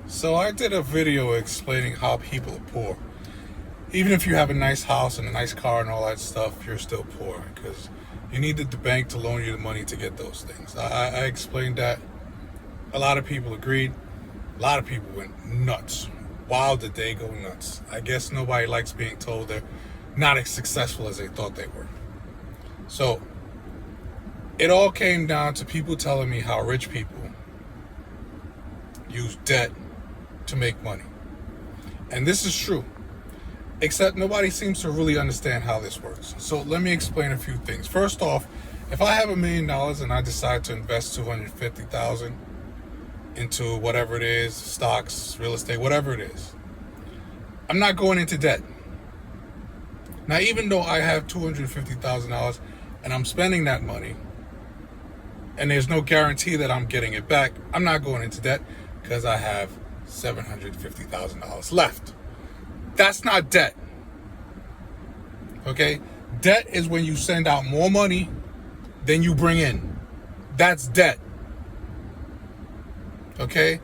So I did a video explaining how people are poor. Even if you have a nice house and a nice car and all that stuff, you're still poor because you needed the bank to loan you the money to get those things. I explained that. A lot of people agreed. A lot of people went nuts. Wow, did they go nuts? I guess nobody likes being told they're not as successful as they thought they were. So it all came down to people telling me how rich people use debt to make money. And this is true. Except nobody seems to really understand how this works. So let me explain a few things. First off, if I have $1 million and I decide to invest $250,000 into whatever it is, stocks, real estate, whatever it is, I'm not going into debt. Now, even though I have $250,000 and I'm spending that money, and there's no guarantee that I'm getting it back, I'm not going into debt because I have $750,000 left. That's not debt. Okay? Debt is when you send out more money than you bring in. That's debt. Okay?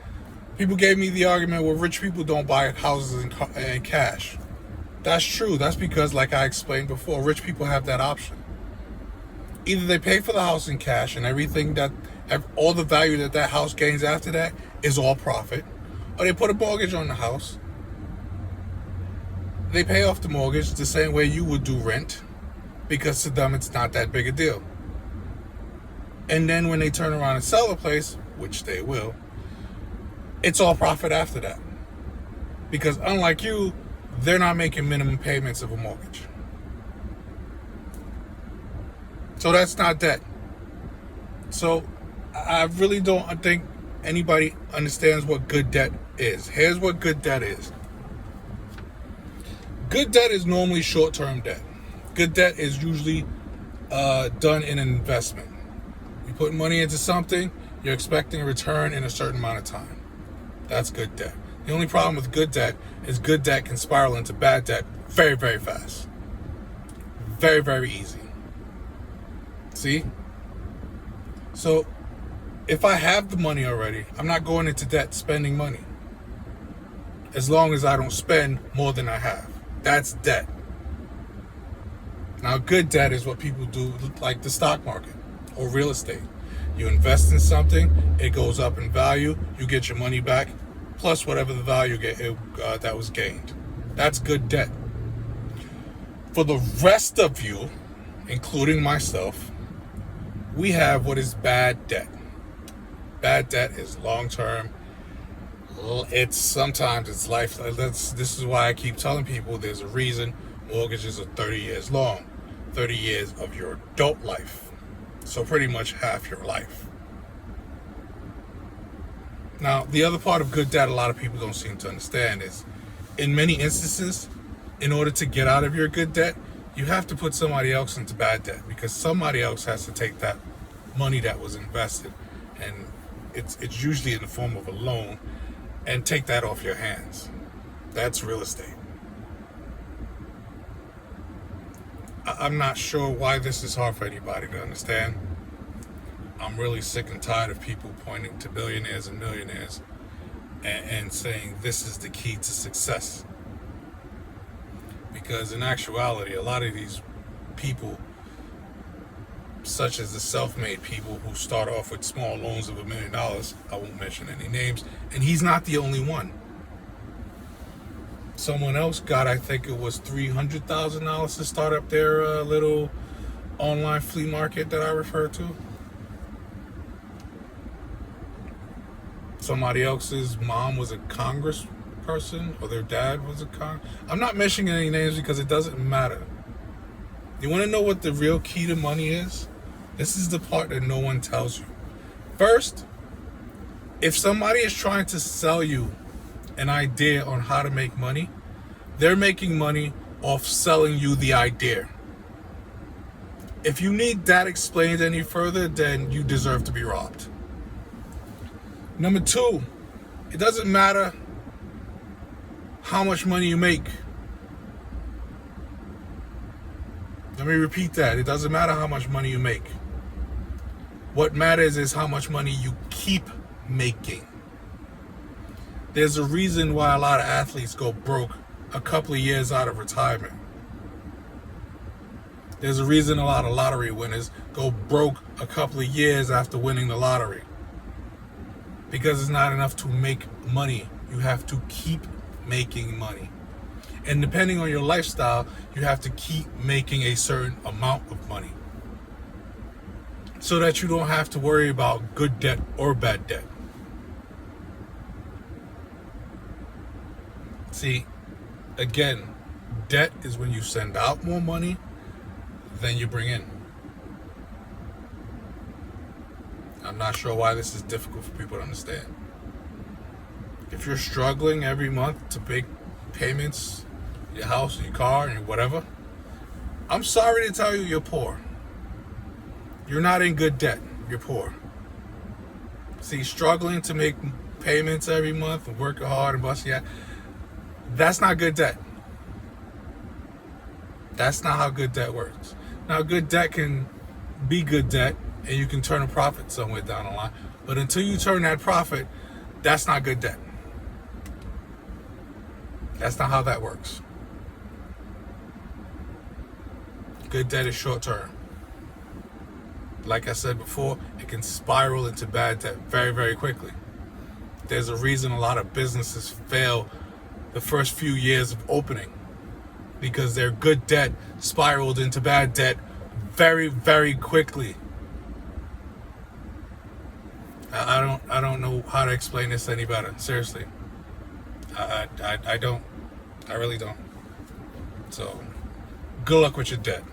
People gave me the argument, well, rich people don't buy houses in cash. That's true. That's because, like I explained before, rich people have that option. Either they pay for the house in cash and everything all the value that house gains after that is all profit, or they put a mortgage on the house. They pay off the mortgage the same way you would do rent, because to them it's not that big a deal. And then when they turn around and sell the place, which they will, it's all profit after that. Because unlike you, they're not making minimum payments of a mortgage. So that's not debt. So I really don't think anybody understands what good debt is. Here's what good debt is. Good debt is normally short-term debt. Good debt is usually done in an investment. You put money into something, you're expecting a return in a certain amount of time. That's good debt. The only problem with good debt is good debt can spiral into bad debt very, very fast. Very, very easy. See? So if I have the money already, I'm not going into debt spending money. As long as I don't spend more than I have. That's debt. Now, good debt is what people do, like the stock market or real estate. You invest in something, it goes up in value, you get your money back, plus whatever the value that was gained. That's good debt. For the rest of you, including myself, we have what is bad debt. Bad debt is long-term. Sometimes it's life. This is why I keep telling people there's a reason mortgages are 30 years long. 30 years of your adult life. So pretty much half your life. Now, the other part of good debt a lot of people don't seem to understand is, in many instances, in order to get out of your good debt, you have to put somebody else into bad debt, because somebody else has to take that money that was invested, and it's usually in the form of a loan, and take that off your hands. That's real estate. I'm not sure why this is hard for anybody to understand. I'm really sick and tired of people pointing to billionaires and millionaires and saying this is the key to success. Because in actuality, a lot of these people, such as the self-made people who start off with small loans of $1 million, I won't mention any names, and he's not the only one. Someone else got, I think it was $300,000 to start up their little online flea market that I referred to. Somebody else's mom was a congressperson, or their dad was a I'm not mentioning any names because it doesn't matter. You want to know what the real key to money is? This is the part that no one tells you. First, if somebody is trying to sell you an idea on how to make money, they're making money off selling you the idea. If you need that explained any further, then you deserve to be robbed. Number two, it doesn't matter how much money you make. Let me repeat that. It doesn't matter how much money you make. What matters is how much money you keep making. There's a reason why a lot of athletes go broke a couple of years out of retirement. There's a reason a lot of lottery winners go broke a couple of years after winning the lottery. Because it's not enough to make money. You have to keep making money. And depending on your lifestyle, you have to keep making a certain amount of money, so that you don't have to worry about good debt or bad debt. See, again, debt is when you send out more money than you bring in. I'm not sure why this is difficult for people to understand. If you're struggling every month to make payments, your house, your car, and whatever, I'm sorry to tell you, you're poor. You're not in good debt. You're poor. See, struggling to make payments every month and working hard and busting out, that's not good debt. That's not how good debt works. Now, good debt can be good debt, and you can turn a profit somewhere down the line. But until you turn that profit, that's not good debt. That's not how that works. Good debt is short term. Like I said before, it can spiral into bad debt very, very quickly. There's a reason a lot of businesses fail the first few years of opening, because their good debt spiraled into bad debt very, very quickly. I don't know how to explain this any better. Seriously, I don't. I really don't. So, good luck with your debt.